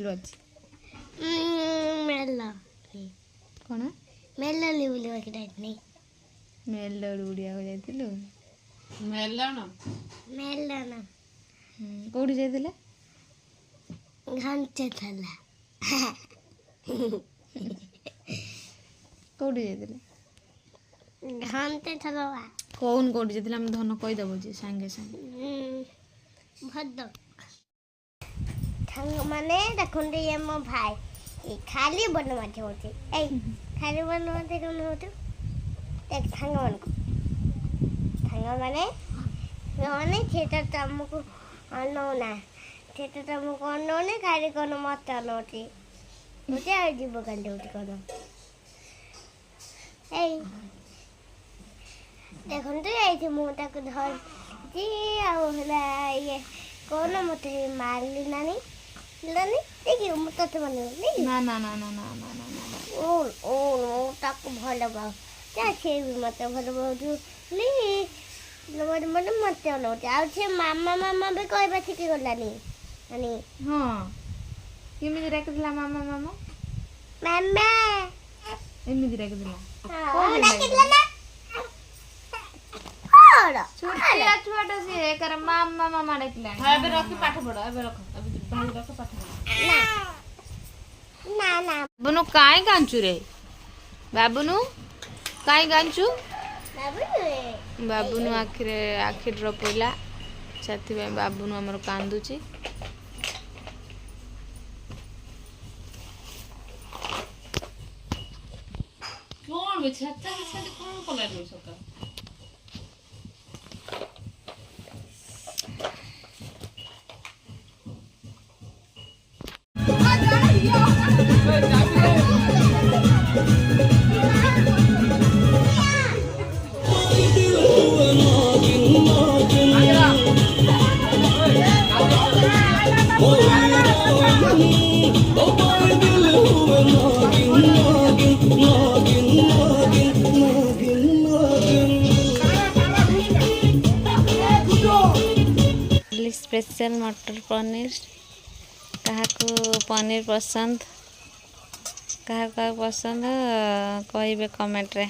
मेला कौन मेला बुलिया जाइनी मेलोड उड़िया जाइलु मेलण मेलन कौटी जाइले घंटे थला कौटी जाइले घंटे थला कौन कौटी जाइले हम धन कहि दबो जे संगे संगे भद्द थंग माने देखुंडे ये मो भाई ये खाली बन माथे होते ए खाली बन माथे कोन होते एक थंग माने माने थेटर तमको अनो ना थेटर तमको अनो ने खाली कोन मत अनोटी मुझे आ जीव कंडे उठी कोन ए देखुंडे आइथे मोटा को धर जी आउ हला ये कोन मते मारली नानी लानी देखि म तते भने ना ना ना ना ना ना ना ओ ताक भलो बा क्या छे मते भलो बजु ली नमर मन मते नोटे आ छे मामा बे कहबा ठीक गलानी नानी हां केमिति राखिला मामा एमिति राखिला कोन राखिला ना छोटा छोटा से कर मामा डाकिला एबे रखी पाठ पढ एबे रख भाई रख पाठ पढ ना ना बनु काय गांचू रे बाबुनु काय गांचू बाबुनु आखिर ड्रॉप होला साथी में बाबुनु हमर कांदुची कोन बे छत्ता से कोन कलर रो सका स्पेशल मटर पनीर काहाको पनीर पसंद काहा पसंद कहिबे कमेंट रे।